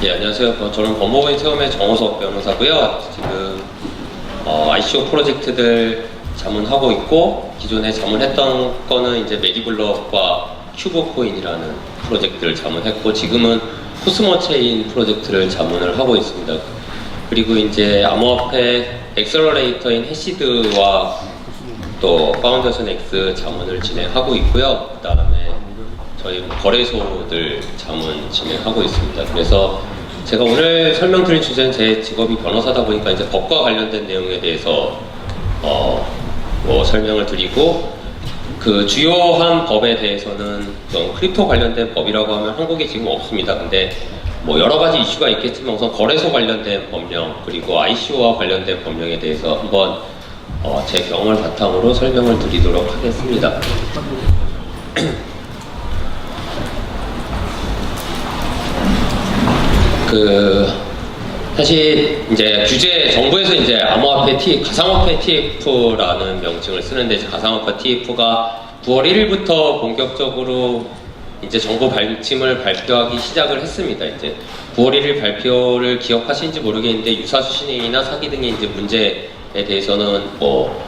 예, 안녕하세요. 저는 법무부인 체험의 정호석 변호사고요. 지금 ICO 프로젝트들 자문하고 있고, 기존에 자문했던 거는 이제 메디블럭과 큐브코인이라는 프로젝트를 자문했고, 지금은 코스모 체인 프로젝트를 자문을 하고 있습니다. 그리고 이제 암호화폐 엑셀러레이터인 해시드와 또 파운더션 X 자문을 진행하고 있고요. 그 다음에 저희 거래소들 자문 진행하고 있습니다. 그래서 제가 오늘 설명드릴 주제는 제 직업이 변호사다 보니까 이제 법과 관련된 내용에 대해서 설명을 드리고, 그 주요한 법에 대해서는 크립토 관련된 법이라고 하면 한국에 지금 없습니다. 근데 뭐 여러 가지 이슈가 있겠지만 우선 거래소 관련된 법령 그리고 ICO와 관련된 법령에 대해서 한번 제 경험을 바탕으로 설명을 드리도록 하겠습니다. 사실 이제 규제 정부에서 이제 암호화폐 가상화폐 TF라는 명칭을 쓰는데, 가상화폐 TF가 9월 1일부터 본격적으로 이제 정보 발침을 발표하기 시작을 했습니다. 이제 9월 1일 발표를 기억하시는지 모르겠는데, 유사수신행위나 사기 등의 이제 문제에 대해서는 뭐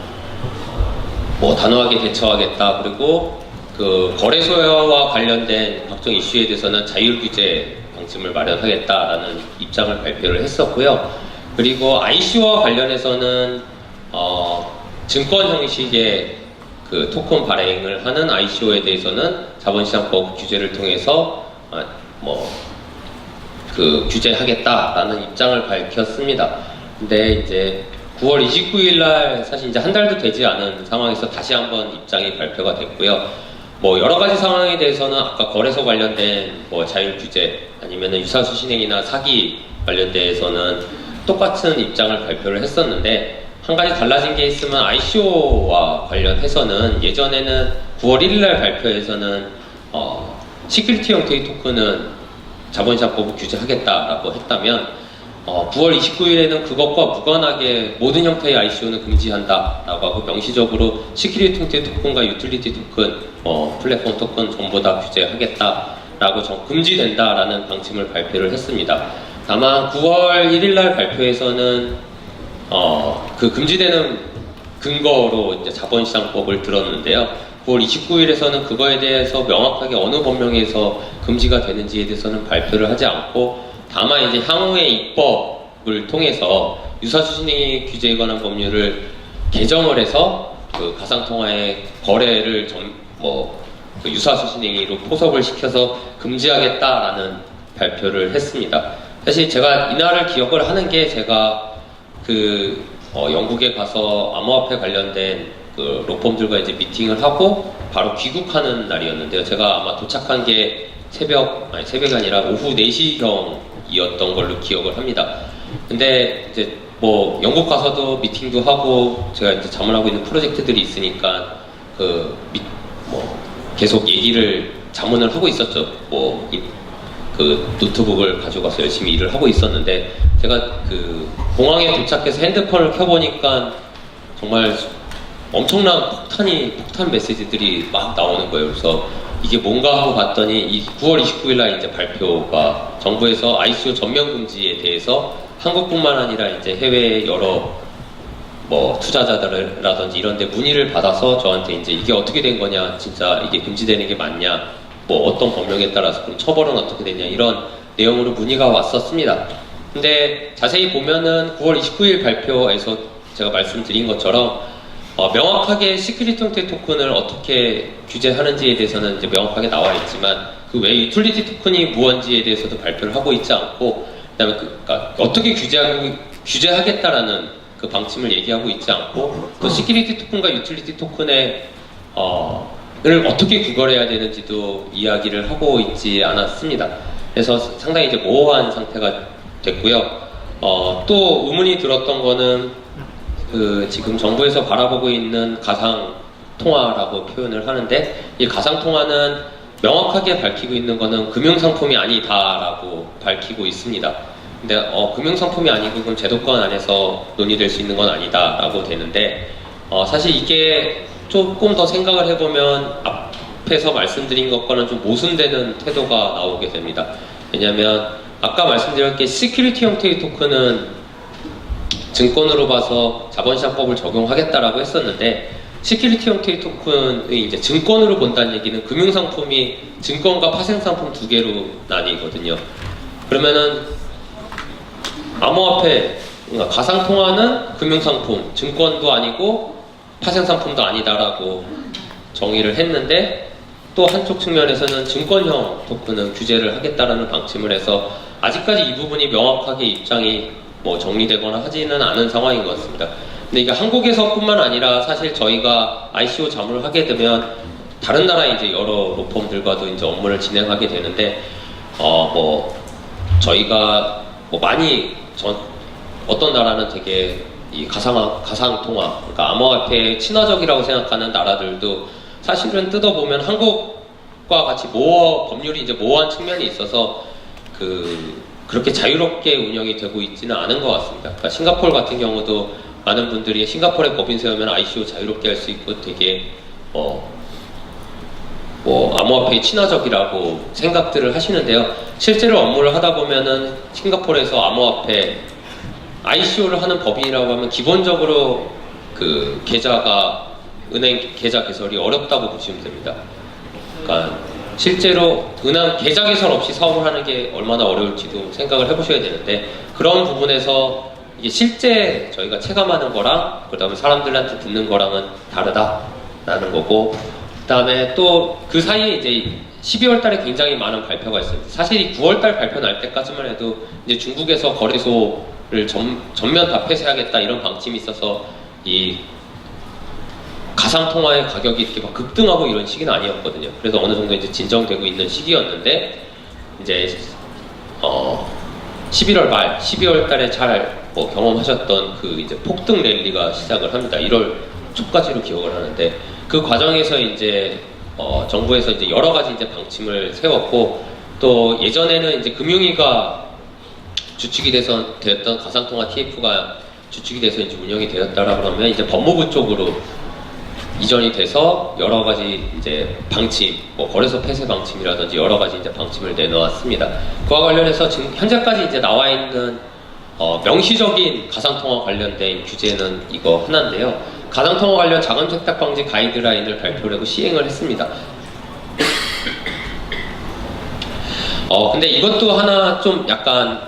단호하게 대처하겠다. 그리고 그 거래소와 관련된 각종 이슈에 대해서는 자율 규제 방침을 마련하겠다라는 입장을 발표를 했었고요. 그리고 ICO와 관련해서는 증권 형식의 그 토큰 발행을 하는 ICO에 대해서는 자본시장법 규제를 통해서 규제하겠다라는 입장을 밝혔습니다. 근데 이제 9월 29일 날 사실 이제 한 달도 되지 않은 상황에서 다시 한번 입장이 발표가 됐고요. 여러 가지 상황에 대해서는 아까 거래소 관련된 자율 규제 아니면은 유사수신행위나 사기 관련돼서는 똑같은 입장을 발표를 했었는데, 한 가지 달라진 게 있으면 ICO와 관련해서는 예전에는 9월 1일 날 발표에서는 시큐리티 형태의 토큰은 자본시장법을 규제하겠다라고 했다면 9월 29일에는 그것과 무관하게 모든 형태의 ICO는 금지한다라고 하고, 명시적으로 시큐리티 형태의 토큰과 유틸리티 토큰, 플랫폼 토큰 전부 다 규제하겠다라고 금지된다라는 방침을 발표를 했습니다. 다만 9월 1일 날 발표에서는 그 금지되는 근거로 이제 자본시장법을 들었는데요. 9월 29일에서는 그거에 대해서 명확하게 어느 법령에서 금지가 되는지에 대해서는 발표를 하지 않고, 다만 이제 향후의 입법을 통해서 유사수신행위 규제에 관한 법률을 개정을 해서 그 가상통화의 거래를 그 유사수신행위로 포섭을 시켜서 금지하겠다라는 발표를 했습니다. 사실 제가 이날을 기억을 하는 게, 제가 영국에 가서 암호화폐 관련된 그 로펌들과 이제 미팅을 하고 바로 귀국하는 날이었는데요. 제가 아마 도착한 게 새벽이 아니라 오후 4시경이었던 걸로 기억을 합니다. 근데 이제 영국 가서도 미팅도 하고 제가 이제 자문하고 있는 프로젝트들이 있으니까 계속 자문을 하고 있었죠. 그 노트북을 가져가서 열심히 일을 하고 있었는데, 제가 그 공항에 도착해서 핸드폰을 켜보니까 정말 엄청난 폭탄 메시지들이 막 나오는 거예요. 그래서 이게 뭔가 하고 봤더니 9월 29일 날 이제 발표가, 정부에서 ICO 전면 금지에 대해서 한국뿐만 아니라 이제 해외 여러 투자자들이라든지 이런 데 문의를 받아서 저한테 이제 이게 어떻게 된 거냐, 진짜 이게 금지되는 게 맞냐, 어떤 법령에 따라서 그럼 처벌은 어떻게 되냐, 이런 내용으로 문의가 왔었습니다. 근데 자세히 보면은 9월 29일 발표에서 제가 말씀드린 것처럼 명확하게 시큐리티 형태 토큰을 어떻게 규제하는지에 대해서는 이제 명확하게 나와 있지만, 그 외에 유틸리티 토큰이 무언지에 대해서도 발표를 하고 있지 않고, 그다음에 그러니까 어떻게 규제하겠다라는 그 방침을 얘기하고 있지 않고, 또 시큐리티 토큰과 유틸리티 토큰의 를 어떻게 구별해야 되는지도 이야기를 하고 있지 않았습니다. 그래서 상당히 이제 모호한 상태가 됐고요. 또 의문이 들었던 거는 지금 정부에서 바라보고 있는 가상통화라고 표현을 하는데, 이 가상통화는 명확하게 밝히고 있는 거는 금융상품이 아니다라고 밝히고 있습니다. 근데 금융상품이 아니고 그럼 제도권 안에서 논의될 수 있는 건 아니다라고 되는데, 사실 이게 조금 더 생각을 해보면 앞에서 말씀드린 것과는 좀 모순되는 태도가 나오게 됩니다. 왜냐하면 아까 말씀드렸게 시큐리티 형태의 토큰은 증권으로 봐서 자본시장법을 적용하겠다라고 했었는데, 시큐리티 형태의 토큰의 이제 증권으로 본다는 얘기는 금융상품이 증권과 파생상품 두 개로 나뉘거든요. 그러면은 암호화폐, 그러니까 가상통화는 금융상품, 증권도 아니고 파생상품도 아니다라고 정의를 했는데, 또 한쪽 측면에서는 증권형 토큰은 규제를 하겠다라는 방침을 해서 아직까지 이 부분이 명확하게 입장이 뭐 정리되거나 하지는 않은 상황인 것 같습니다. 근데 이게 한국에서뿐만 아니라 사실 저희가 ICO 자문을 하게 되면 다른 나라의 이제 여러 로펌들과도 이제 업무를 진행하게 되는데, 뭐 저희가 뭐 많이 어떤 나라는 되게 이 가상통화, 그러니까 암호화폐에 친화적이라고 생각하는 나라들도 사실은 뜯어보면 한국과 같이 법률이 이제 모호한 측면이 있어서 그렇게 자유롭게 운영이 되고 있지는 않은 것 같습니다. 그러니까 싱가포르 같은 경우도 많은 분들이 싱가포르에 법인 세우면 ICO 자유롭게 할 수 있고 되게 암호화폐에 친화적이라고 생각들을 하시는데요. 실제로 업무를 하다 보면은 싱가포르에서 암호화폐 ICO를 하는 법인이라고 하면 기본적으로 그 은행 계좌 개설이 어렵다고 보시면 됩니다. 그러니까 실제로 은행 계좌 개설 없이 사업을 하는 게 얼마나 어려울지도 생각을 해보셔야 되는데, 그런 부분에서 이게 실제 저희가 체감하는 거랑 그 다음에 사람들한테 듣는 거랑은 다르다라는 거고, 그 다음에 또 그 사이에 이제 12월 달에 굉장히 많은 발표가 있습니다. 사실 이 9월 달 발표 날 때까지만 해도 이제 중국에서 거래소를 전면 다 폐쇄하겠다 이런 방침이 있어서 이 가상통화의 가격이 이렇게 막 급등하고 이런 시기는 아니었거든요. 그래서 어느 정도 이제 진정되고 있는 시기였는데, 이제 11월 말, 12월 달에 잘 경험하셨던 그 이제 폭등 랠리가 시작을 합니다. 1월 초까지로 기억을 하는데, 그 과정에서 이제 정부에서 이제 여러 가지 이제 방침을 세웠고, 또 예전에는 이제 금융위가 주축이 되었던 가상통화 TF가 주축이 돼서 이제 운영이 되었다라 그러면 이제 법무부 쪽으로 이전이 돼서 여러 가지 이제 방침, 거래소 폐쇄 방침이라든지 여러 가지 이제 방침을 내놓았습니다. 그와 관련해서 지금 현재까지 이제 나와 있는 명시적인 가상통화 관련된 규제는 이거 하나인데요. 가상통화 관련 자금 세탁 방지 가이드라인을 발표를 하고 시행을 했습니다. 근데 이것도 하나 좀 약간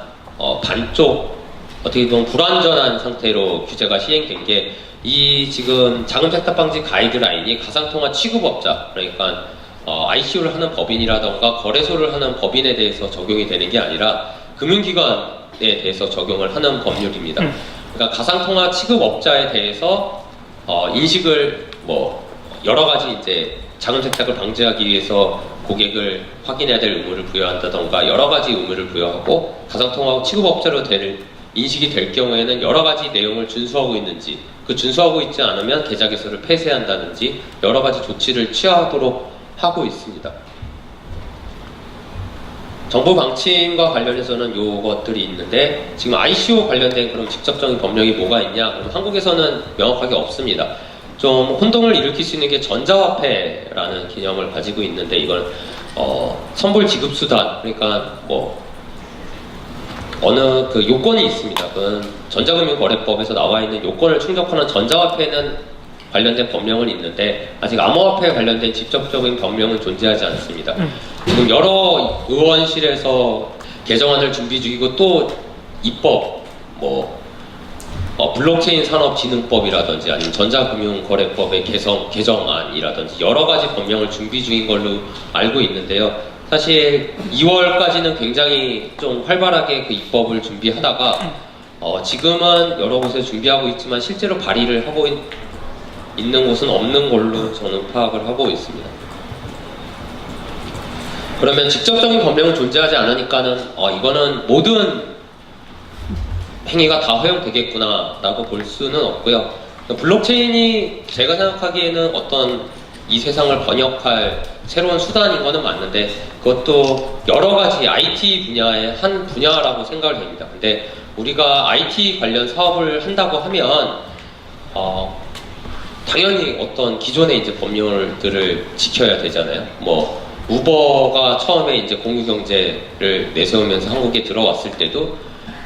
반쪽 어떻게 보면 불완전한 상태로 규제가 시행된 게, 이 지금 자금 세탁 방지 가이드라인이 가상통화 취급업자, 그러니까 ICO를 하는 법인이라던가 거래소를 하는 법인에 대해서 적용이 되는 게 아니라 금융기관에 대해서 적용을 하는 법률입니다. 그러니까 가상통화 취급업자에 대해서 인식을 여러 가지 이제 자금 세탁을 방지하기 위해서 고객을 확인해야 될 의무를 부여한다던가 여러 가지 의무를 부여하고, 가상통화 취급업자로 인식이 될 경우에는 여러 가지 내용을 준수하고 있는지, 그 준수하고 있지 않으면 계좌 개설을 폐쇄한다든지 여러 가지 조치를 취하도록 하고 있습니다. 정부 방침과 관련해서는 요것들이 있는데, 지금 ICO 관련된 그런 직접적인 법령이 뭐가 있냐? 그럼 한국에서는 명확하게 없습니다. 좀 혼동을 일으킬 수 있는 게 전자화폐라는 개념을 가지고 있는데, 이건 선불 지급 수단, 그러니까 어느 그 요건이 있습니다. 그건 전자금융거래법에서 나와 있는 요건을 충족하는 전자화폐는 관련된 법령은 있는데, 아직 암호화폐에 관련된 직접적인 법령은 존재하지 않습니다. 지금 여러 의원실에서 개정안을 준비 중이고, 또 입법, 블록체인 산업진흥법이라든지 아니면 전자금융거래법의 개정안이라든지 여러 가지 법령을 준비 중인 걸로 알고 있는데요. 사실 2월까지는 굉장히 좀 활발하게 그 입법을 준비하다가 지금은 여러 곳에서 준비하고 있지만 실제로 발의를 하고 있는 곳은 없는 걸로 저는 파악을 하고 있습니다. 그러면 직접적인 법령은 존재하지 않으니까는 이거는 모든 행위가 다 허용되겠구나 라고 볼 수는 없고요. 블록체인이 제가 생각하기에는 어떤 이 세상을 번역할 새로운 수단인 거는 맞는데, 그것도 여러 가지 IT 분야의 한 분야라고 생각을 됩니다. 근데 우리가 IT 관련 사업을 한다고 하면 당연히 어떤 기존의 이제 법률들을 지켜야 되잖아요. 우버가 처음에 이제 공유 경제를 내세우면서 한국에 들어왔을 때도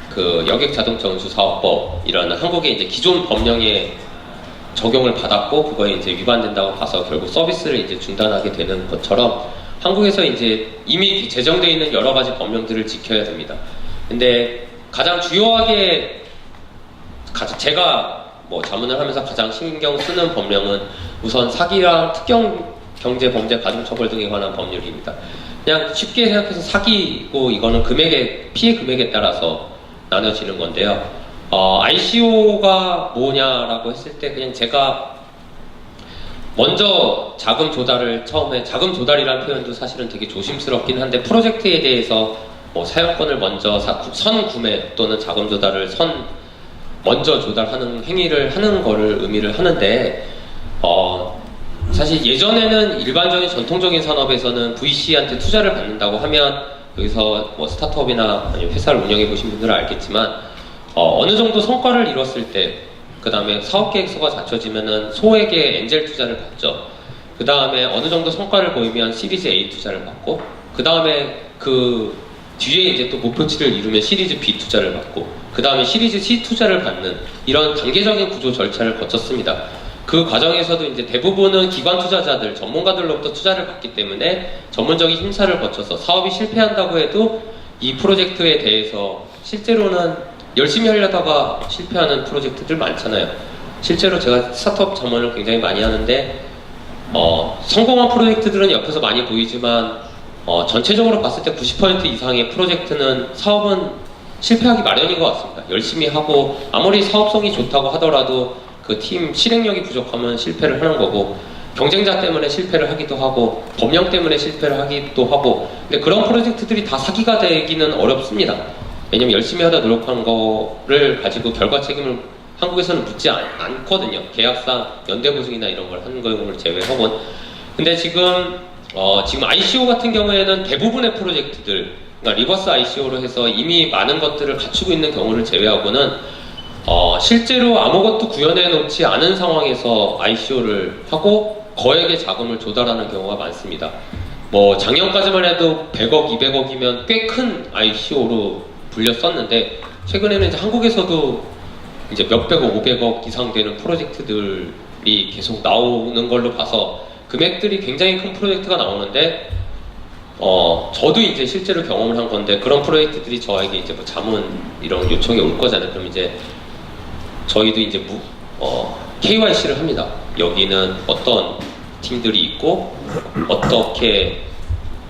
그 여객 자동차 운수 사업법이라는 한국의 이제 기존 법령에 적용을 받았고 그거에 이제 위반된다고 봐서 결국 서비스를 이제 중단하게 되는 것처럼 한국에서 이제 이미 제정되어 있는 여러 가지 법령들을 지켜야 됩니다. 근데 가장 주요하게 제가 뭐 자문을 하면서 가장 신경 쓰는 법령은 우선 사기랑 특경 경제 범죄 가중처벌 등에 관한 법률입니다. 그냥 쉽게 생각해서 사기고 이거는 피해 금액에 따라서 나눠지는 건데요. ICO가 뭐냐라고 했을 때 그냥 제가 먼저 자금 조달을 처음에 자금 조달이라는 표현도 사실은 되게 조심스럽긴 한데 프로젝트에 대해서 뭐 사용권을 먼저 선 구매 또는 자금 조달을 먼저 조달하는 행위를 하는 거를 의미를 하는데 사실 예전에는 일반적인 전통적인 산업에서는 VC한테 투자를 받는다고 하면 여기서 뭐 스타트업이나 아니면 회사를 운영해 보신 분들은 알겠지만 어느 정도 성과를 이뤘을 때 그 다음에 사업계획서가 갖춰지면은 소액의 엔젤 투자를 받죠. 그 다음에 어느 정도 성과를 보이면 시리즈 A 투자를 받고 그 다음에 그 뒤에 이제 또 목표치를 이루면 시리즈 B 투자를 받고 그 다음에 시리즈 C 투자를 받는 이런 단계적인 구조 절차를 거쳤습니다. 그 과정에서도 이제 대부분은 기관 투자자들, 전문가들로부터 투자를 받기 때문에 전문적인 심사를 거쳐서 사업이 실패한다고 해도 이 프로젝트에 대해서 실제로는 열심히 하려다가 실패하는 프로젝트들 많잖아요. 실제로 제가 스타트업 자문을 굉장히 많이 하는데 성공한 프로젝트들은 옆에서 많이 보이지만 전체적으로 봤을 때 90% 이상의 프로젝트는 사업은 실패하기 마련인 것 같습니다. 열심히 하고 아무리 사업성이 좋다고 하더라도 그 팀 실행력이 부족하면 실패를 하는 거고 경쟁자 때문에 실패를 하기도 하고 법령 때문에 실패를 하기도 하고 근데 그런 프로젝트들이 다 사기가 되기는 어렵습니다. 왜냐면 열심히 하다 노력한 거를 가지고 결과 책임을 한국에서는 묻지 않거든요. 계약상 연대보증이나 이런 걸 하는 경우를 제외하곤. 근데 지금 ICO 같은 경우에는 대부분의 프로젝트들, 그러니까 리버스 ICO로 해서 이미 많은 것들을 갖추고 있는 경우를 제외하고는 실제로 아무것도 구현해 놓지 않은 상황에서 ICO를 하고 거액의 자금을 조달하는 경우가 많습니다. 뭐 작년까지만 해도 100억, 200억이면 꽤 큰 ICO로 불렸었는데 최근에는 이제 한국에서도 이제 몇백억, 500억 이상 되는 프로젝트들이 계속 나오는 걸로 봐서 금액들이 굉장히 큰 프로젝트가 나오는데 저도 이제 실제로 경험을 한 건데 그런 프로젝트들이 저에게 이제 뭐 자문 이런 요청이 올 거잖아요. 그럼 이제 저희도 이제 KYC를 합니다. 여기는 어떤 팀들이 있고 어떻게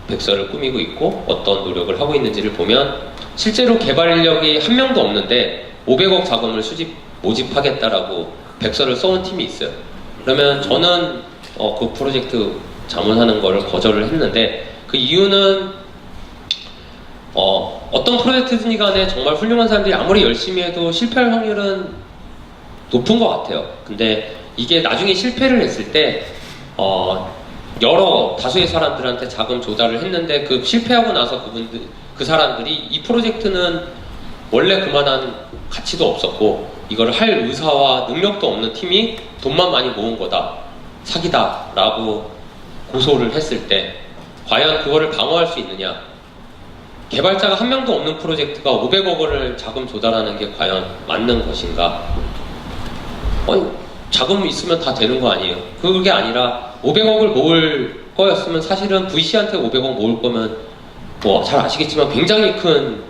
백서를 꾸미고 있고 어떤 노력을 하고 있는지를 보면 실제로 개발 인력이 한 명도 없는데 500억 자금을 모집하겠다라고 백서를 써온 팀이 있어요. 그러면 저는 그 프로젝트 자문하는 거를 거절을 했는데 그 이유는 어떤 프로젝트든지 간에 정말 훌륭한 사람들이 아무리 열심히 해도 실패할 확률은 높은 것 같아요. 근데 이게 나중에 실패를 했을 때 여러 다수의 사람들한테 자금 조달을 했는데 그 실패하고 나서 그 사람들이 이 프로젝트는 원래 그만한 가치도 없었고 이걸 할 의사와 능력도 없는 팀이 돈만 많이 모은 거다, 사기다 라고 고소를 했을 때 과연 그거를 방어할 수 있느냐. 개발자가 한 명도 없는 프로젝트가 500억 원을 자금 조달하는 게 과연 맞는 것인가. 자금 있으면 다 되는 거 아니에요. 그게 아니라 500억을 모을 거였으면 사실은 VC한테 500억 모을 거면 뭐 잘 아시겠지만 굉장히 큰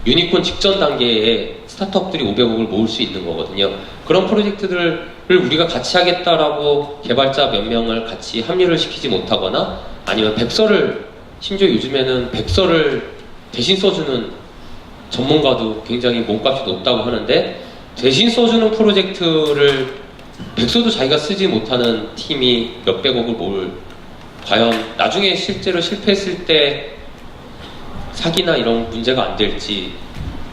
유니콘 직전 단계의 스타트업들이 500억을 모을 수 있는 거거든요. 그런 프로젝트들을 우리가 같이 하겠다라고 개발자 몇 명을 같이 합류를 시키지 못하거나 아니면 심지어 요즘에는 백서를 대신 써주는 전문가도 굉장히 몸값이 높다고 하는데 대신 써주는 프로젝트를 백서도 자기가 쓰지 못하는 팀이 몇백억을 모을 과연 나중에 실제로 실패했을 때 사기나 이런 문제가 안 될지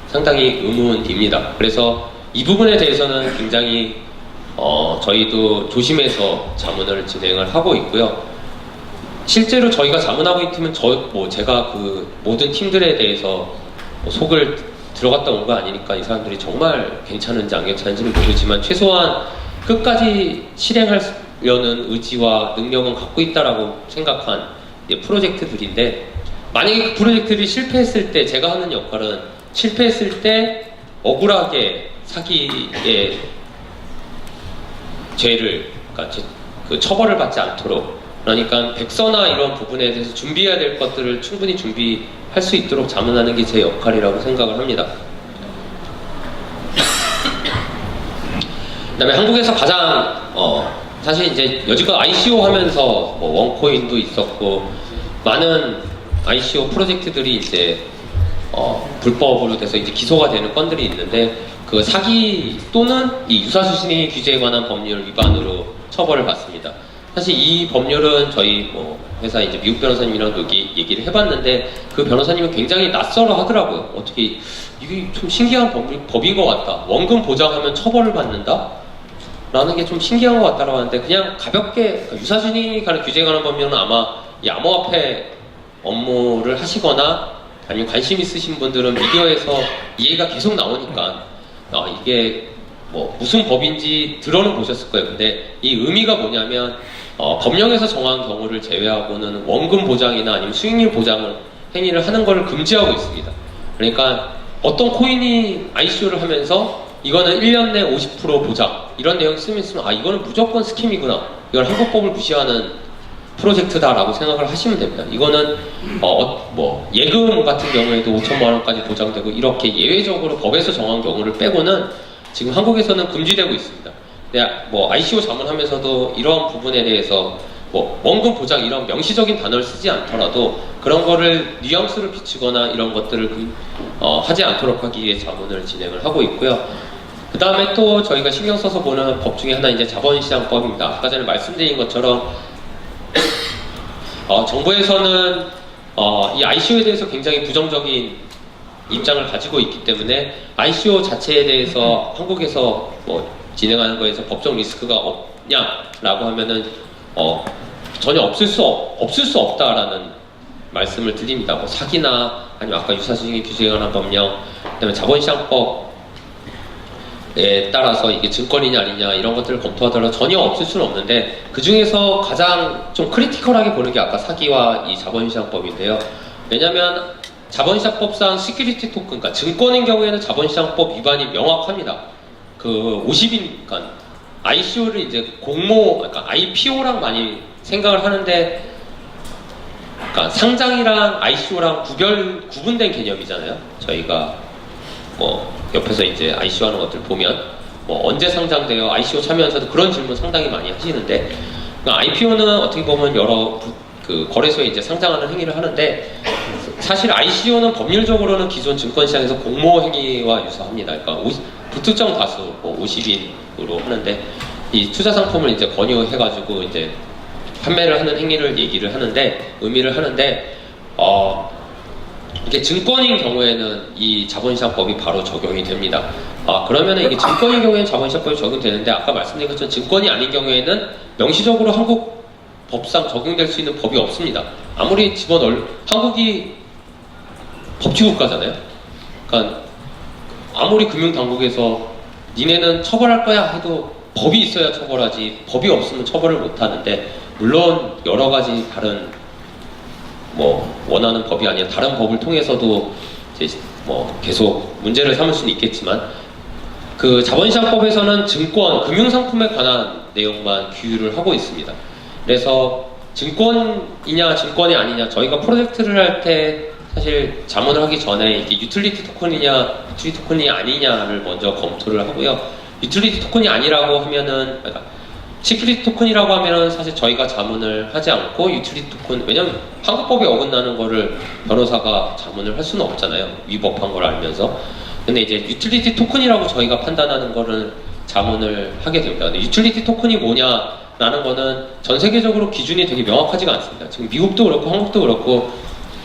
상당히 의문입니다. 그래서 이 부분에 대해서는 굉장히 저희도 조심해서 자문을 진행을 하고 있고요. 실제로 저희가 자문하고 있는 팀은 제가 그 모든 팀들에 대해서 속을 들어갔다 온 거 아니니까 이 사람들이 정말 괜찮은지 안 괜찮은지는 모르지만 최소한 끝까지 실행하려는 의지와 능력은 갖고 있다라고 생각한 이제 프로젝트들인데, 만약에 그 프로젝트들이 실패했을 때 제가 하는 역할은 실패했을 때 억울하게 사기의 죄를, 그러니까 그 처벌을 받지 않도록, 그러니까 백서나 이런 부분에 대해서 준비해야 될 것들을 충분히 준비할 수 있도록 자문하는 게 제 역할이라고 생각을 합니다. 그다음에 한국에서 가장 사실 이제 여지껏 ICO 하면서 뭐 원코인도 있었고 많은 ICO 프로젝트들이 이제 불법으로 돼서 이제 기소가 되는 건들이 있는데, 그 사기 또는 이 유사수신의 규제에 관한 법률 위반으로 처벌을 받습니다. 사실 이 법률은 저희 뭐 회사 이제 미국 변호사님이랑 얘기를 해봤는데, 그 변호사님은 굉장히 낯설어 하더라고요. 어떻게 이게 좀 신기한 법인 것 같다. 원금 보장하면 처벌을 받는다? 라는 게 좀 신기한 것 같다라고 하는데, 그냥 가볍게 유사수신에 관한 규제에 관한 법률은 아마 이 암호화폐 업무를 하시거나 아니면 관심 있으신 분들은 미디어에서 이해가 계속 나오니까 이게 뭐 무슨 법인지 들어는 보셨을 거예요. 근데 이 의미가 뭐냐면 법령에서 정한 경우를 제외하고는 원금 보장이나 아니면 수익률 보장을 행위를 하는 것을 금지하고 있습니다. 그러니까 어떤 코인이 ICO를 하면서 이거는 1년 내 50% 보장 이런 내용 쓰면 이거는 무조건 스캠이구나, 이건 한국법을 무시하는 프로젝트다라고 생각을 하시면 됩니다. 이거는 뭐 예금 같은 경우에도 5천만 원까지 보장되고 이렇게 예외적으로 법에서 정한 경우를 빼고는 지금 한국에서는 금지되고 있습니다. 뭐 ICO 자문하면서도 이러한 부분에 대해서 뭐 원금 보장 이런 명시적인 단어를 쓰지 않더라도 그런 거를 뉘앙스를 비추거나 이런 것들을 하지 않도록 하기 위해 자문을 진행을 하고 있고요. 그 다음에 또 저희가 신경 써서 보는 법 중에 하나 이제 자본시장법입니다. 아까 전에 말씀드린 것처럼 정부에서는 이 ICO에 대해서 굉장히 부정적인 입장을 가지고 있기 때문에 ICO 자체에 대해서 한국에서 뭐 진행하는 거에서 법적 리스크가 없냐라고 하면은 전혀 없을 수 없다라는 말씀을 드립니다. 뭐 사기나 아니면 아까 유사수신의 규제에 관한 법령, 그다음에 자본시장법에 따라서 이게 증권이냐 아니냐 이런 것들을 검토하더라도 전혀 없을 수는 없는데, 그 중에서 가장 좀 크리티컬하게 보는 게 아까 사기와 이 자본시장법인데요. 왜냐하면 자본시장법상 시큐리티 토큰, 그러니까 증권인 경우에는 자본시장법 위반이 명확합니다. 그 50인, 그러니까 ICO를 이제 그러니까 IPO랑 많이 생각을 하는데, 그러니까 상장이랑 ICO랑 구분된 개념이잖아요. 저희가 뭐 옆에서 이제 ICO 하는 것들 보면 뭐 언제 상장돼요? ICO 참여하면서도 그런 질문 상당히 많이 하시는데, 그러니까 IPO는 어떻게 보면 여러 그 거래소에 이제 상장하는 행위를 하는데, 사실 ICO는 법률적으로는 기존 증권시장에서 공모 행위와 유사합니다. 그러니까 불특정 다수 뭐 50인으로 하는데, 이 투자 상품을 이제 권유해가지고 이제 판매를 하는 행위를 의미를 하는데, 이게 증권인 경우에는 이 자본시장법이 바로 적용이 됩니다. 그러면은 이게 증권인 경우에는 자본시장법이 적용되는데, 아까 말씀드린 것처럼 증권이 아닌 경우에는 명시적으로 한국 법상 적용될 수 있는 법이 없습니다. 아무리 한국이 법치국가잖아요. 그러니까 아무리 금융당국에서 니네는 처벌할 거야 해도 법이 있어야 처벌하지, 법이 없으면 처벌을 못 하는데, 물론 여러 가지 다른 뭐 원하는 법이 아니라 다른 법을 통해서도 이제 뭐 계속 문제를 삼을 수는 있겠지만, 그 자본시장법에서는 증권, 금융상품에 관한 내용만 규율을 하고 있습니다. 그래서 증권이냐 증권이 아니냐, 저희가 프로젝트를 할 때 사실 자문을 하기 전에 이게 유틸리티 토큰이냐 유틸리티 토큰이 아니냐를 먼저 검토를 하고요. 유틸리티 토큰이 아니라고 하면은, 그러니까 시큐리티 토큰이라고 하면은 사실 저희가 자문을 하지 않고, 유틸리티 토큰, 왜냐면 한국법에 어긋나는 거를 변호사가 자문을 할 수는 없잖아요. 위법한 걸 알면서. 근데 이제 유틸리티 토큰이라고 저희가 판단하는 거를 자문을 하게 됩니다. 근데 유틸리티 토큰이 뭐냐라는 거는 전 세계적으로 기준이 되게 명확하지가 않습니다. 지금 미국도 그렇고 한국도 그렇고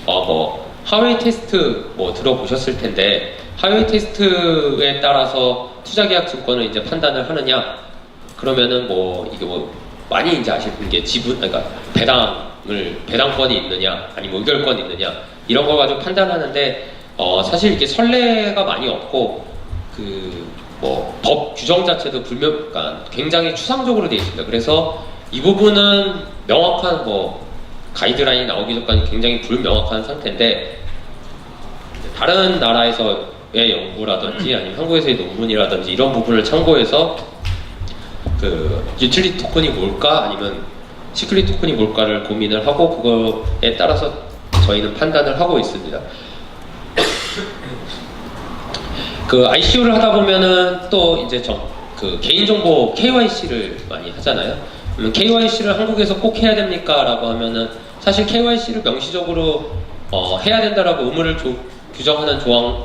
뭐 하웨이 테스트 뭐 들어보셨을 텐데, 하웨이 테스트에 따라서 투자계약 증권을 이제 판단을 하느냐, 그러면은 뭐 이게 뭐 많이 이제 아시는 게 그러니까 배당권이 있느냐 아니면 의결권이 있느냐 이런 거 가지고 판단하는데, 사실 이게 선례가 많이 없고 그 뭐 법 규정 자체도 그러니까 굉장히 추상적으로 되어 있습니다. 그래서 이 부분은 명확한 뭐 가이드라인이 나오기 전까지 굉장히 불명확한 상태인데, 다른 나라에서의 연구라든지 아니면 한국에서의 논문이라든지 이런 부분을 참고해서 그 유틸리티 토큰이 뭘까 아니면 시큐리티 토큰이 뭘까를 고민을 하고 그거에 따라서 저희는 판단을 하고 있습니다. 그 ICO를 하다 보면은 또 이제 그 개인정보 KYC를 많이 하잖아요. KYC를 한국에서 꼭 해야 됩니까? 라고 하면은 사실 KYC를 명시적으로 해야 된다라고 의무를 규정하는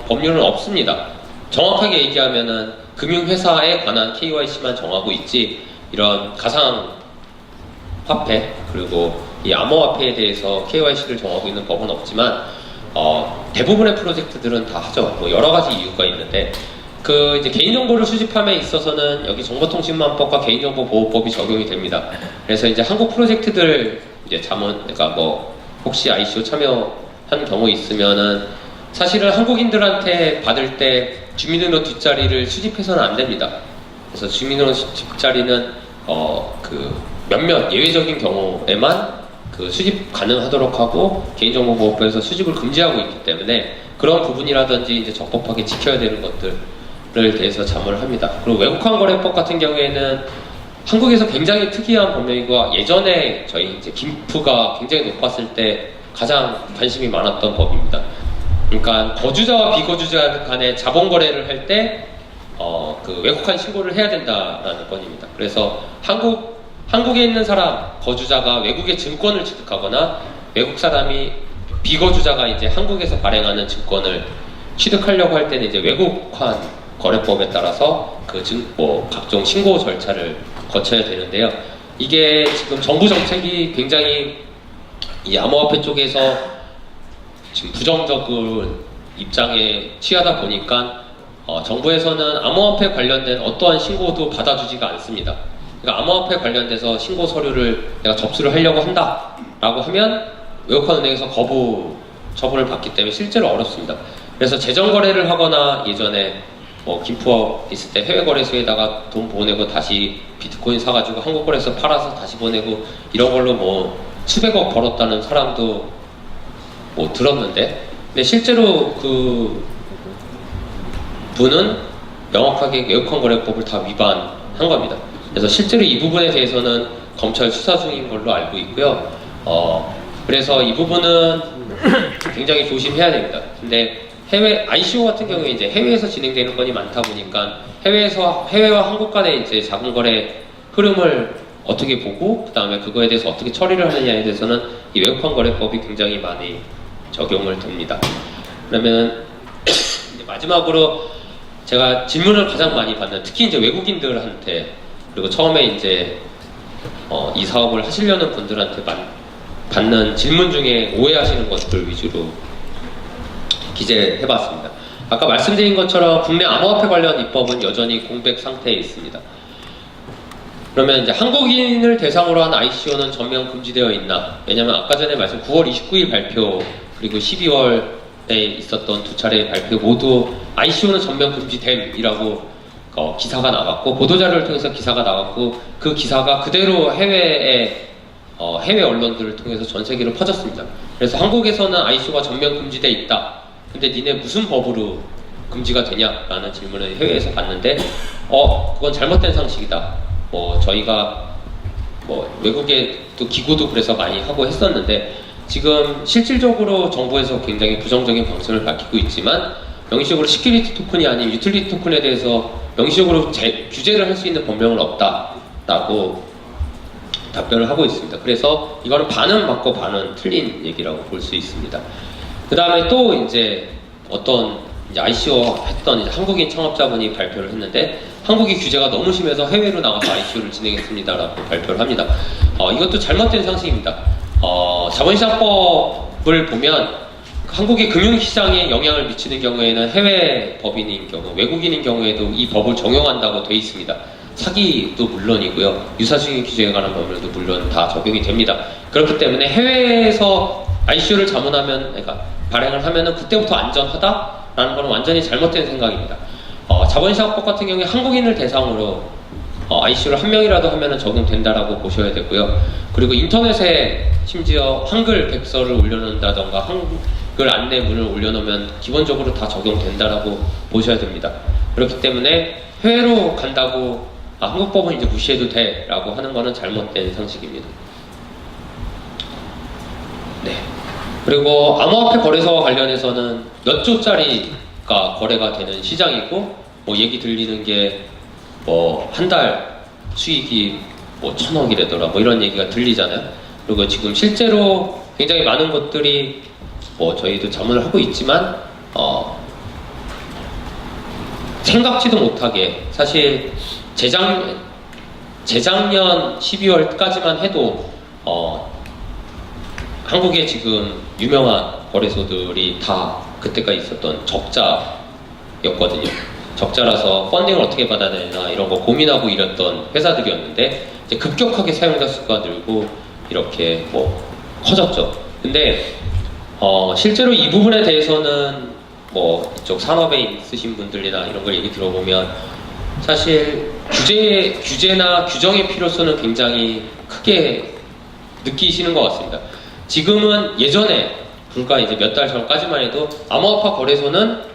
법률은 없습니다. 정확하게 얘기하면은 금융회사에 관한 KYC만 정하고 있지 이런 가상화폐 그리고 이 암호화폐에 대해서 KYC를 정하고 있는 법은 없지만 대부분의 프로젝트들은 다 하죠. 뭐 여러 가지 이유가 있는데 그 이제 개인정보를 수집함에 있어서는 여기 정보통신망법과 개인정보보호법이 적용이 됩니다. 그래서 이제 한국 프로젝트들 이제 그러니까 뭐 혹시 ICO 참여한 경우 있으면은 사실은 한국인들한테 받을 때 주민등록 뒷자리를 수집해서는 안 됩니다. 그래서 주민등록 뒷자리는 그 몇몇 예외적인 경우에만 그 수집 가능하도록 하고 개인정보보호법에서 수집을 금지하고 있기 때문에 그런 부분이라든지 이제 적법하게 지켜야 되는 것들을 대해서 자문을 합니다. 그리고 외국환거래법 같은 경우에는 한국에서 굉장히 특이한 법령이고 예전에 저희 이제 김프가 굉장히 높았을 때 가장 관심이 많았던 법입니다. 그러니까 거주자와 비거주자 간의 자본거래를 할 때 그 외국환 신고를 해야 된다라는 건입니다. 그래서 한국에 있는 사람, 거주자가 외국의 증권을 취득하거나 외국 사람이 비거주자가 이제 한국에서 발행하는 증권을 취득하려고 할 때는 이제 외국환 거래법에 따라서 그 각종 신고 절차를 거쳐야 되는데요. 이게 지금 정부 정책이 굉장히 이 암호화폐 쪽에서 지금 부정적인 입장에 취하다 보니까 정부에서는 암호화폐 관련된 어떠한 신고도 받아주지가 않습니다. 그러니까 암호화폐 관련돼서 신고 서류를 내가 접수를 하려고 한다 라고 하면 외국환은행에서 처분을 받기 때문에 실제로 어렵습니다. 그래서 재정거래를 하거나 예전에 뭐 김포 있을 때 해외거래소에다가 돈 보내고 다시 비트코인 사가지고 한국거래소 팔아서 다시 보내고 이런 걸로 뭐 수백억 벌었다는 사람도 뭐 들었는데, 근데 실제로 그 분은 명확하게 외국환거래법을 다 위반한 겁니다. 그래서 실제로 이 부분에 대해서는 검찰 수사 중인 걸로 알고 있고요. 그래서 이 부분은 굉장히 조심해야 됩니다. 근데 ICO 같은 경우에 이제 해외에서 진행되는 건이 많다 보니까 해외와 한국 간의 이제 자금거래 흐름을 어떻게 보고 그 다음에 그거에 대해서 어떻게 처리를 하느냐에 대해서는 이 외국환거래법이 굉장히 많이 적용을 됩니다. 그러면 이제 마지막으로 제가 질문을 가장 많이 받는, 특히 이제 외국인들한테 그리고 처음에 이제 이 사업을 하시려는 분들한테 받는 질문 중에 오해하시는 것들 위주로 기재해봤습니다. 아까 말씀드린 것처럼 국내 암호화폐 관련 입법은 여전히 공백 상태에 있습니다. 그러면 이제 한국인을 대상으로 한 ICO는 전면 금지되어 있나? 왜냐면 아까 전에 말씀 9월 29일 발표 그리고 12월에 있었던 두 차례의 발표 모두 ICO는 전면 금지됨이라고 기사가 나갔고 보도자료를 통해서 기사가 나갔고 그 기사가 그대로 해외 언론들을 통해서 전 세계로 퍼졌습니다. 그래서 한국에서는 ICO가 전면 금지돼 있다. 근데 니네 무슨 법으로 금지가 되냐라는 질문을 해외에서 받는데 그건 잘못된 상식이다. 저희가 외국에 또 기고도 그래서 많이 하고 했었는데 지금 실질적으로 정부에서 굉장히 부정적인 방침을 밝히고 있지만 명시적으로 시큐리티 토큰이 아닌 유틸리티 토큰에 대해서 명시적으로 규제를 할 수 있는 법령은 없다라고 답변을 하고 있습니다. 그래서 이거는 반은 맞고 반은 틀린 얘기라고 볼 수 있습니다. 그 다음에 또 이제 이제 ICO 했던 이제 한국인 창업자분이 발표를 했는데 한국이 규제가 너무 심해서 해외로 나가서 ICO를 진행했습니다라고 발표를 합니다. 이것도 잘못된 상식입니다. 자본시장법을 보면 한국의 금융시장에 영향을 미치는 경우에는 해외 법인인 경우, 외국인인 경우에도 이 법을 적용한다고 돼 있습니다. 사기도 물론이고요. 유사증인 규제에 관한 법률도 물론 다 적용이 됩니다. 그렇기 때문에 해외에서 ICO를 그러니까 발행을 하면은 그때부터 안전하다라는 건 완전히 잘못된 생각입니다. 자본시장법 같은 경우에 한국인을 대상으로 ICO를 한 명이라도 하면 적용된다라고 보셔야 되고요. 그리고 인터넷에 심지어 한글 백서를 올려놓는다던가 한글 안내문을 올려놓으면 기본적으로 다 적용된다라고 보셔야 됩니다. 그렇기 때문에 해외로 간다고 한국 법은 이제 무시해도 돼라고 하는 거는 잘못된 상식입니다. 네. 그리고 암호화폐 거래소와 관련해서는 몇 조짜리가 거래가 되는 시장이고, 뭐 얘기 들리는 게 뭐 한 달 수익이 뭐 1000억이래더라 뭐 이런 얘기가 들리잖아요. 그리고 지금 실제로 굉장히 많은 것들이 뭐 저희도 자문을 하고 있지만 생각지도 못하게 사실 재작년 12월까지만 해도 한국에 지금 유명한 거래소들이 다 그때까지 있었던 적자였거든요. 적자라서 펀딩을 어떻게 받아야 되나 이런 거 고민하고 이랬던 회사들이었는데 이제 급격하게 사용자 수가 늘고 이렇게 뭐 커졌죠. 근데 실제로 이 부분에 대해서는 뭐 이쪽 산업에 있으신 분들이나 이런 걸 얘기 들어보면 사실 규제나 규정의 필요성은 굉장히 크게 느끼시는 것 같습니다. 지금은 예전에 불과 이제 몇 달 전까지만 해도 암호화폐 거래소는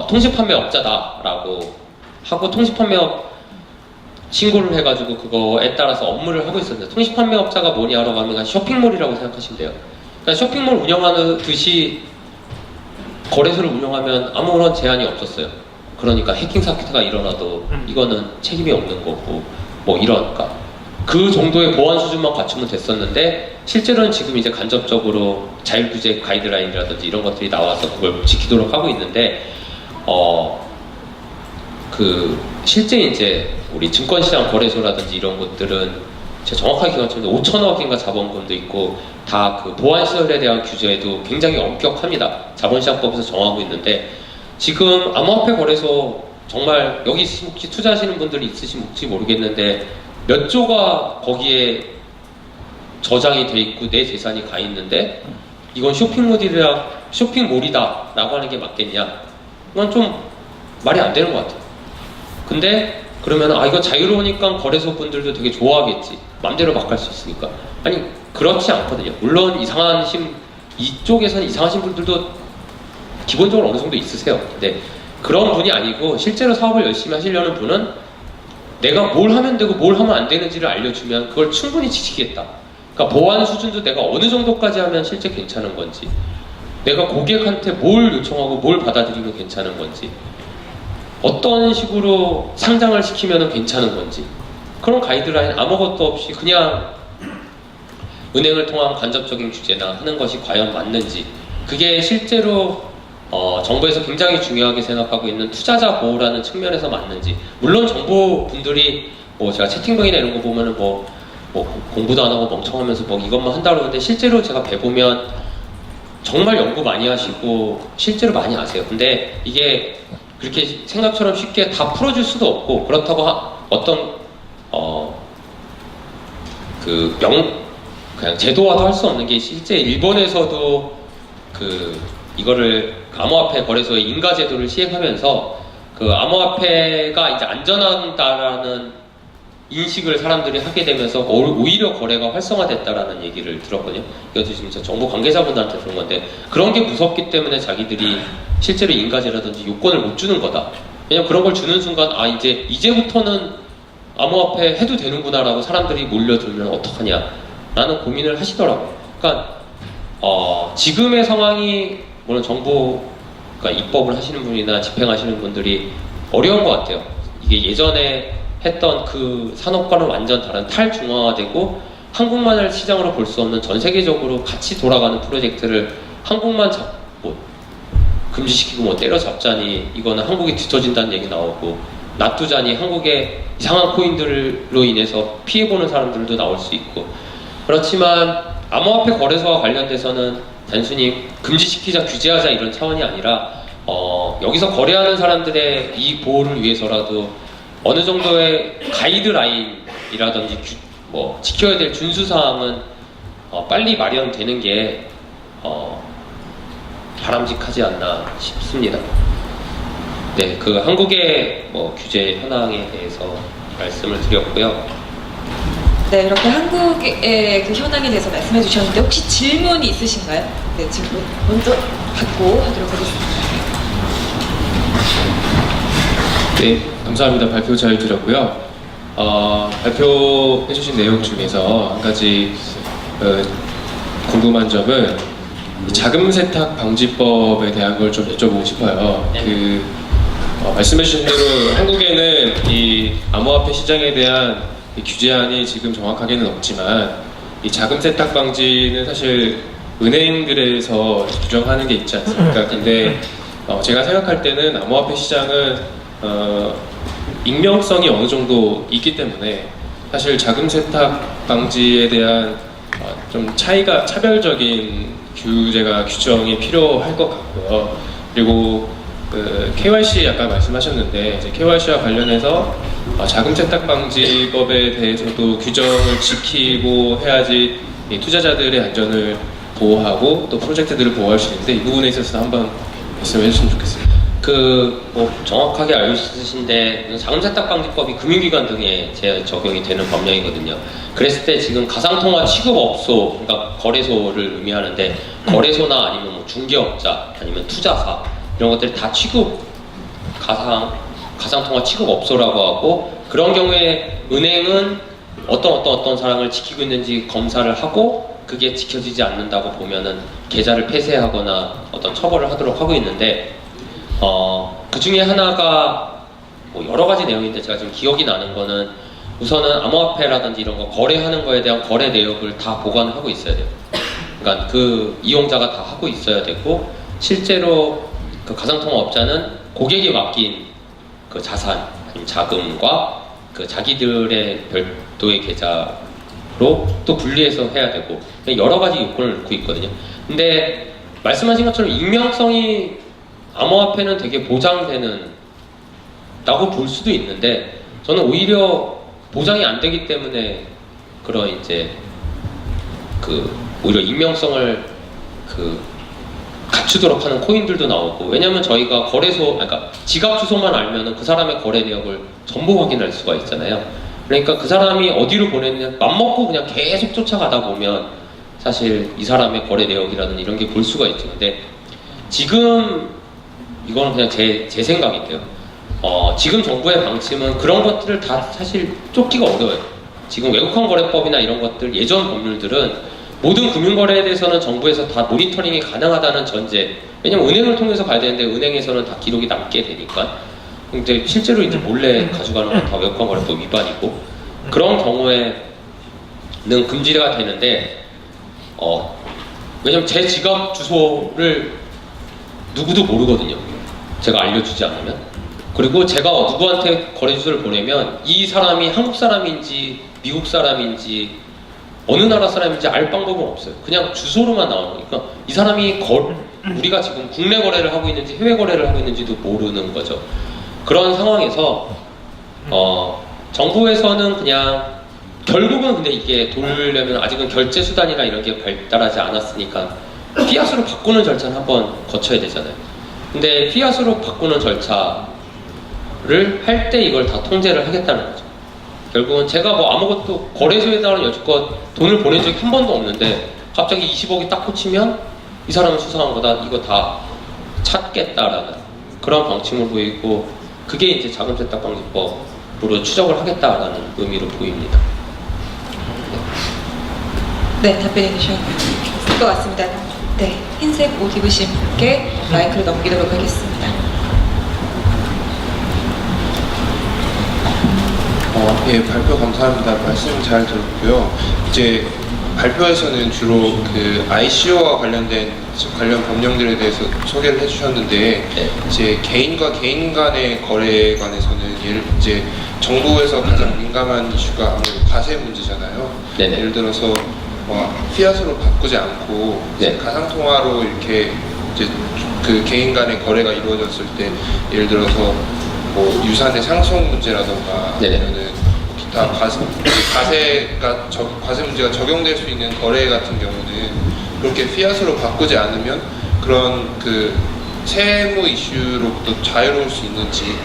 통신판매업자다라고 하고 통신판매업 신고를 해가지고 그거에 따라서 업무를 하고 있었는데, 통신판매업자가 뭐냐라고 하면 쇼핑몰이라고 생각하시면 돼요. 그러니까 쇼핑몰 운영하듯이 거래소를 운영하면 아무런 제한이 없었어요. 그러니까 해킹 사태가 일어나도 이거는 책임이 없는 거고 뭐 이러니까 그 정도의 보안 수준만 갖추면 됐었는데, 실제로는 지금 이제 간접적으로 자율규제 가이드라인이라든지 이런 것들이 나와서 그걸 지키도록 하고 있는데, 실제 이제 우리 증권시장 거래소라든지 이런 것들은 제가 정확하게 기억하지만 5천억인가 자본금도 있고 다 그 보안시설에 대한 규제도 굉장히 엄격합니다. 자본시장법에서 정하고 있는데, 지금 암호화폐 거래소 정말 여기 혹시 투자하시는 분들이 있으신지 모르겠는데 몇 조가 거기에 저장이 돼 있고 내 재산이 가 있는데 이건 쇼핑몰이다 라고 하는 게 맞겠냐? 이건 좀 말이 안 되는 것 같아요. 근데 그러면 이거 자유로우니까 거래소 분들도 되게 좋아하겠지, 맘대로 막 갈 수 있으니까. 아니, 그렇지 않거든요. 물론 이쪽에서는 이상하신 분들도 기본적으로 어느 정도 있으세요. 근데 그런 분이 아니고 실제로 사업을 열심히 하시려는 분은 내가 뭘 하면 되고 뭘 하면 안 되는지를 알려주면 그걸 충분히 지키겠다. 그러니까 보안 수준도 내가 어느 정도까지 하면 실제 괜찮은 건지, 내가 고객한테 뭘 요청하고 뭘 받아들이면 괜찮은 건지, 어떤 식으로 상장을 시키면 괜찮은 건지, 그런 가이드라인 아무것도 없이 그냥 은행을 통한 간접적인 규제나 하는 것이 과연 맞는지, 그게 실제로 정부에서 굉장히 중요하게 생각하고 있는 투자자 보호라는 측면에서 맞는지. 물론 정부 분들이 뭐 제가 채팅방이나 이런 거 보면은 뭐 공부도 안 하고 멍청하면서 뭐 이것만 한다고 그러는데, 실제로 제가 뵈보면 정말 연구 많이 하시고 실제로 많이 아세요. 근데 이게 그렇게 생각처럼 쉽게 다 풀어줄 수도 없고, 그렇다고 어떤 그냥 제도화도 할 수 없는 게, 실제 일본에서도 이거를 암호화폐 거래소의 인가 제도를 시행하면서 그 암호화폐가 이제 안전하다라는 인식을 사람들이 하게 되면서 오히려 거래가 활성화됐다라는 얘기를 들었거든요. 이것도 지금 정부 관계자분들한테 들은 건데, 그런 게 무섭기 때문에 자기들이 실제로 인가제라든지 요건을 못 주는 거다. 왜냐면 그런 걸 주는 순간 이제부터는 암호화폐 해도 되는구나라고 사람들이 몰려들면 어떡하냐 라는 고민을 하시더라고요. 그러니까 지금의 상황이 물론 정부가 입법을 하시는 분이나 집행하시는 분들이 어려운 것 같아요. 이게 예전에 했던 그 산업과는 완전 다른 탈중앙화되고 한국만을 시장으로 볼 수 없는 전 세계적으로 같이 돌아가는 프로젝트를 한국만 잡고 금지시키고 뭐 때려잡자니 이거는 한국이 뒤처진다는 얘기 나오고, 놔두자니 한국의 이상한 코인들로 인해서 피해보는 사람들도 나올 수 있고. 그렇지만 암호화폐 거래소와 관련돼서는 단순히 금지시키자, 규제하자 이런 차원이 아니라 여기서 거래하는 사람들의 이 보호를 위해서라도 어느 정도의 가이드라인이라든지 지켜야 될 준수사항은 빨리 마련되는 게 바람직하지 않나 싶습니다. 네, 한국의 규제 현황에 대해서 말씀을 드렸고요. 네, 이렇게 한국의 그 현황에 대해서 말씀해 주셨는데 혹시 질문이 있으신가요? 네, 질문 먼저 받고 하도록 하겠습니다. 네, 감사합니다. 발표 잘 들었고요. 발표해주신 내용 중에서 한 가지 궁금한 점은 이 자금 세탁 방지법에 대한 걸 좀 여쭤보고 싶어요. 네. 말씀해주신 대로 한국에는 이 암호화폐 시장에 대한 이 규제안이 지금 정확하게는 없지만 이 자금 세탁 방지는 사실 은행들에서 규정하는 게 있지 않습니까? 근데 제가 생각할 때는 암호화폐 시장은 익명성이 어느 정도 있기 때문에 사실 자금 세탁 방지에 대한 좀 차별적인 규정이 필요할 것 같고요. 그리고 KYC 아까 말씀하셨는데 이제 KYC와 관련해서 자금 세탁 방지법에 대해서도 규정을 지키고 해야지 이 투자자들의 안전을 보호하고 또 프로젝트들을 보호할 수 있는데 이 부분에 있어서 한번 말씀해 주시면 좋겠습니다. 정확하게 알고 있으신데 자금 세탁 방지법이 금융기관 등에 적용이 되는 법령이거든요. 그랬을 때 지금 가상통화 취급업소, 그러니까 거래소를 의미하는데 거래소나 아니면 뭐 중개업자 아니면 투자사 이런 것들이 다 가상통화 취급업소라고 하고, 그런 경우에 은행은 어떤 사람을 지키고 있는지 검사를 하고 그게 지켜지지 않는다고 보면은 계좌를 폐쇄하거나 어떤 처벌을 하도록 하고 있는데, 그 중에 하나가 뭐 여러 가지 내용인데 제가 지금 기억이 나는 거는 우선은 암호화폐라든지 이런 거 거래하는 거에 대한 거래 내역을 다 보관을 하고 있어야 돼요. 그러니까 그 이용자가 다 하고 있어야 되고, 실제로 그 가상통화업자는 고객이 맡긴 그 자산, 아니면 자금과 그 자기들의 별도의 계좌로 또 분리해서 해야 되고, 여러 가지 요건을 넣고 있거든요. 근데 말씀하신 것처럼 익명성이 암호화폐는 되게 보장되는 라고 볼 수도 있는데, 저는 오히려 보장이 안 되기 때문에 그런 이제 오히려 익명성을 갖추도록 하는 코인들도 나오고, 왜냐면 저희가 그러니까 지갑 주소만 알면은 그 사람의 거래 내역을 전부 확인할 수가 있잖아요. 그러니까 그 사람이 어디로 보냈냐 맘먹고 그냥 계속 쫓아가다 보면 사실 이 사람의 거래 내역이라든지 이런 게 볼 수가 있죠. 근데 지금 이거는 그냥 제 생각인데요. 지금 정부의 방침은 그런 것들을 다 사실 쫓기가 어려워요. 지금 외국환 거래법이나 이런 것들, 예전 법률들은 모든 금융거래에 대해서는 정부에서 다 모니터링이 가능하다는 전제. 왜냐면 은행을 통해서 가야 되는데 은행에서는 다 기록이 남게 되니까. 근데 실제로 이제 몰래 가져가는 건 다 외국환 거래법 위반이고, 그런 경우에는 금지가 되는데, 왜냐면 제 지갑 주소를 누구도 모르거든요. 제가 알려주지 않으면. 그리고 제가 누구한테 거래 주소를 보내면 이 사람이 한국 사람인지 미국 사람인지 어느 나라 사람인지 알 방법은 없어요. 그냥 주소로만 나오는 거니까 이 사람이 우리가 지금 국내 거래를 하고 있는지 해외 거래를 하고 있는지도 모르는 거죠. 그런 상황에서 정부에서는 그냥 결국은, 근데 이게 돌려면 아직은 결제 수단이나 이런 게 발달하지 않았으니까 피아스로 바꾸는 절차는 한번 거쳐야 되잖아요. 근데 피아스로 바꾸는 절차를 할 때 이걸 다 통제를 하겠다는 거죠. 결국은 제가 뭐 아무것도 거래소에다가 여지껏 돈을 보낸 적이 한 번도 없는데 갑자기 20억이 딱 꽂히면 이 사람은 수상한 거다, 이거 다 찾겠다라는 그런 방침을 보이고, 그게 이제 자금 세탁 방지법으로 추적을 하겠다라는 의미로 보입니다. 네, 답변해 주실 것 같습니다. 네, 흰색 옷 입으신 분께 마이크를 넘기도록 하겠습니다. 예, 발표 감사합니다. 말씀 잘 들었고요. 이제 발표에서는 주로 그 ICO와 관련 법령들에 대해서 소개를 해주셨는데, 네. 이제 개인과 개인 간의 거래에 관해서는 이제 정부에서 가장 민감한 이슈가 아무래도 과세 문제잖아요. 네네. 예를 들어서 피아스로 바꾸지 않고 네. 가상통화로 이렇게 이제 그 개인 간의 거래가 이루어졌을 때, 예를 들어서 뭐 유산의 상속 문제라던가 네네. 아니면은 기타 과세 문제가 적용될 수 있는 거래 같은 경우는 그렇게 피아스로 바꾸지 않으면 그런 그 세무 이슈로부터 자유로울 수 있는지,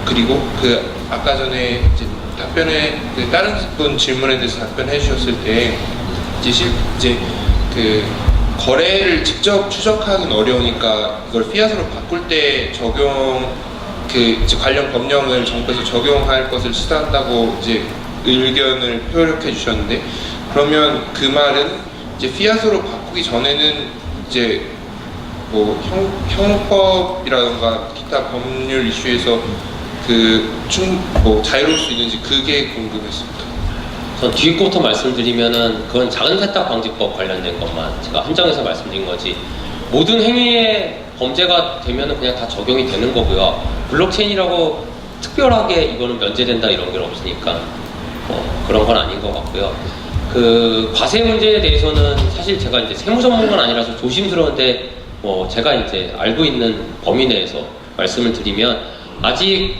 그리고 그 아까 전에 이제 다른 분 질문에 대해서 답변해 주셨을 때 이제 그 거래를 직접 추적하기는 어려우니까 이걸 피아트로 바꿀 때 이제 관련 법령을 정부에서 적용할 것을 시도한다고 이제 의견을 표력해 주셨는데, 그러면 그 말은 이제 피아트로 바꾸기 전에는 이제 뭐 형법이라던가 기타 법률 이슈에서 자유로울 수 있는지 그게 궁금했습니다. 전 뒤에 거부터 말씀드리면은 그건 작은 세탁 방지법 관련된 것만 제가 한정해서 말씀드린 거지, 모든 행위에 범죄가 되면은 그냥 다 적용이 되는 거고요. 블록체인이라고 특별하게 이거는 면제된다 이런 게 없으니까 그런 건 아닌 것 같고요. 그 과세 문제에 대해서는 사실 제가 이제 세무 전문가는 아니라서 조심스러운데 제가 이제 알고 있는 범위 내에서 말씀을 드리면, 아직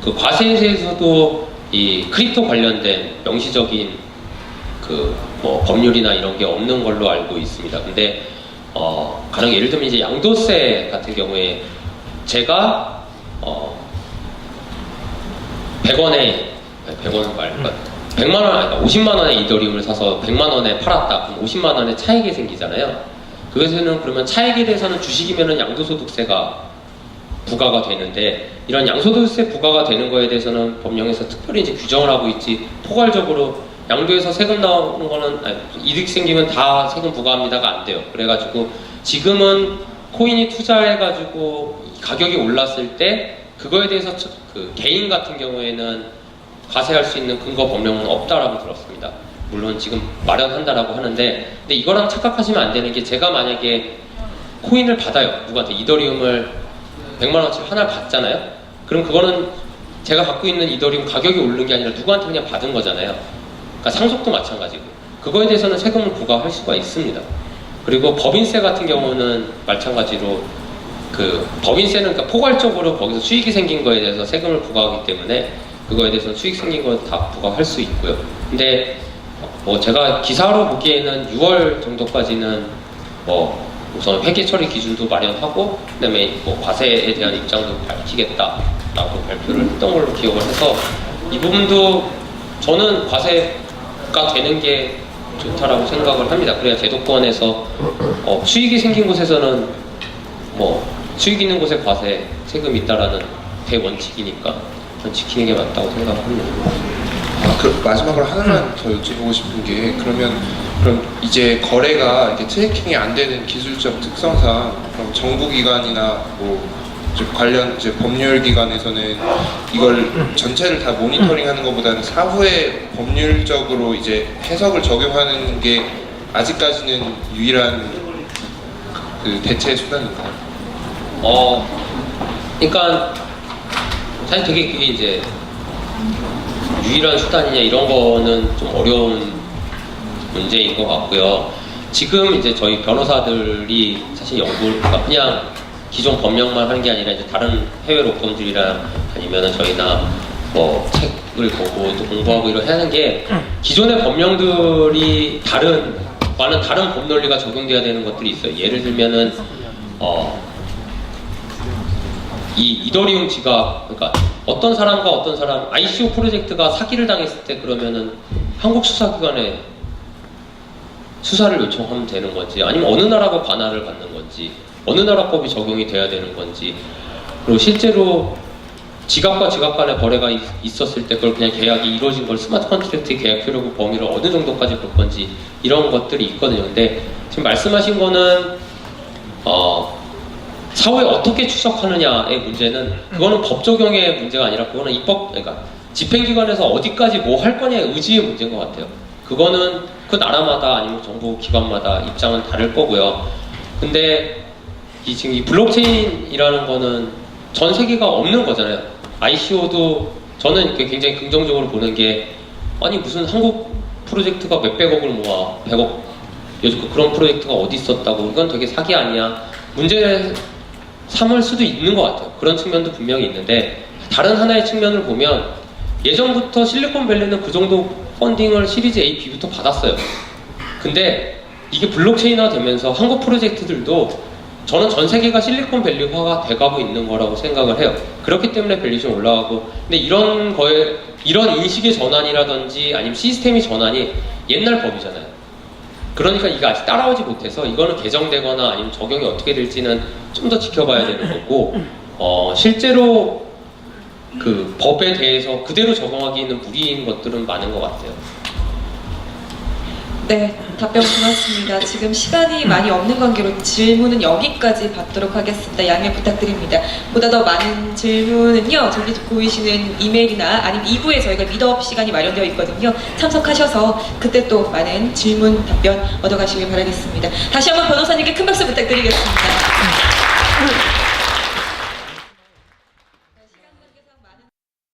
그 과세에서도 이 크립토 관련된 명시적인 법률이나 이런 게 없는 걸로 알고 있습니다. 근데 가령 예를 들면 이제 양도세 같은 경우에 제가 100원 말까 100만 원, 아니 50만 원의 이더리움을 사서 100만 원에 팔았다. 그럼 50만 원의 차익이 생기잖아요. 그것에는 그러면 차익에 대해서는 주식이면은 양도소득세가 부과가 되는데, 이런 양소득세 부과가 되는 거에 대해서는 법령에서 특별히 이제 규정을 하고 있지, 포괄적으로 양도에서 세금 나오는 거는 이득 생기면 다 세금 부과합니다가 안 돼요. 그래가지고 지금은 코인이 투자해가지고 가격이 올랐을 때 그거에 대해서 그 개인 같은 경우에는 과세할 수 있는 근거 법령은 없다라고 들었습니다. 물론 지금 마련한다라고 하는데, 근데 이거랑 착각하시면 안 되는 게, 제가 만약에 코인을 받아요, 누구한테 이더리움을 100만 원어치 하나 받잖아요. 그럼 그거는 제가 갖고 있는 이더리움 가격이 오르는 게 아니라 누구한테 그냥 받은 거잖아요. 그러니까 상속도 마찬가지고, 그거에 대해서는 세금을 부과할 수가 있습니다. 그리고 법인세 같은 경우는 마찬가지로 그 법인세는 그러니까 포괄적으로 거기서 수익이 생긴 거에 대해서 세금을 부과하기 때문에 그거에 대해서는 수익 생긴 거 다 부과할 수 있고요. 근데 제가 기사로 보기에는 6월 정도까지는 우선 회계 처리 기준도 마련하고, 그다음에 과세에 대한 입장도 밝히겠다라고 발표를 했던 걸로 기억을 해서, 이 부분도 저는 과세가 되는 게 좋다라고 생각을 합니다. 그래야 제도권에서 수익이 생긴 곳에서는 수익 있는 곳에 과세 세금이 있다라는 대원칙이니까 전 지키는 게 맞다고 생각합니다. 마지막으로 하나만 더 여쭤보고 싶은 게, 그럼 이제 거래가 이렇게 트래킹이 안 되는 기술적 특성상, 그럼 정부기관이나 관련 이제 법률기관에서는 이걸 전체를 다 모니터링하는 것보다는 사후에 법률적으로 이제 해석을 적용하는 게 아직까지는 유일한 그 대체 수단인가요? 그러니까 사실 되게 그게 이제 유일한 수단이냐 이런 거는 좀 어려운 문제인 것 같고요. 지금 이제 저희 변호사들이 사실 그러니까 그냥 기존 법령만 하는 게 아니라 이제 다른 해외 로펌들이랑 아니면은 저희나 책을 보고 또 공부하고 이런 하는 게, 기존의 법령들이 많은 다른 법 논리가 적용돼야 되는 것들이 있어요. 예를 들면은 이 이더리움 지갑, 그러니까 어떤 사람과 어떤 사람, ICO 프로젝트가 사기를 당했을 때 그러면은 한국 수사기관에 수사를 요청하면 되는 건지, 아니면 어느 나라가 관할을 받는 건지, 어느 나라 법이 적용이 돼야 되는 건지, 그리고 실제로 지갑과 지갑 간의 거래가 있었을 때 그걸 그냥 계약이 이루어진 걸 스마트 컨트랙트 계약 효력의 범위를 어느 정도까지 볼 건지, 이런 것들이 있거든요. 근데 지금 말씀하신 거는 사후에 어떻게 추적하느냐의 문제는, 그거는 법 적용의 문제가 아니라 그거는 그러니까 집행기관에서 어디까지 뭐 할 거냐의 의지의 문제인 것 같아요. 그거는 그 나라마다 아니면 정부 기관마다 입장은 다를 거고요. 근데 지금 이 블록체인이라는 거는 전 세계가 없는 거잖아요. ICO도 저는 굉장히 긍정적으로 보는 게, 아니 무슨 한국 프로젝트가 몇백억을 모아 100억 요즘 그런 프로젝트가 어디 있었다고, 이건 되게 사기 아니야, 문제 삼을 수도 있는 것 같아요. 그런 측면도 분명히 있는데, 다른 하나의 측면을 보면 예전부터 실리콘밸리는 그 정도 펀딩을 시리즈 A, B부터 받았어요. 근데 이게 블록체인화 되면서 한국 프로젝트들도 저는 전 세계가 실리콘밸리화가 돼가고 있는 거라고 생각을 해요. 그렇기 때문에 밸류션이 올라가고, 근데 이런 거에 이런 인식의 전환이라든지 아니면 시스템의 전환이 옛날 법이잖아요. 그러니까 이게 아직 따라오지 못해서 이거는 개정되거나 아니면 적용이 어떻게 될지는 좀 더 지켜봐야 되는 거고, 실제로 그 법에 대해서 그대로 적용하기에는 무리인 것들은 많은 것 같아요. 네, 답변 고맙습니다. 지금 시간이 많이 없는 관계로 질문은 여기까지 받도록 하겠습니다. 양해 부탁드립니다. 보다 더 많은 질문은요, 저기 보이시는 이메일이나 아니면 2부에 저희가 미더업 시간이 마련되어 있거든요. 참석하셔서 그때 또 많은 질문, 답변 얻어가시길 바라겠습니다. 다시 한번 변호사님께 큰 박수 부탁드리겠습니다.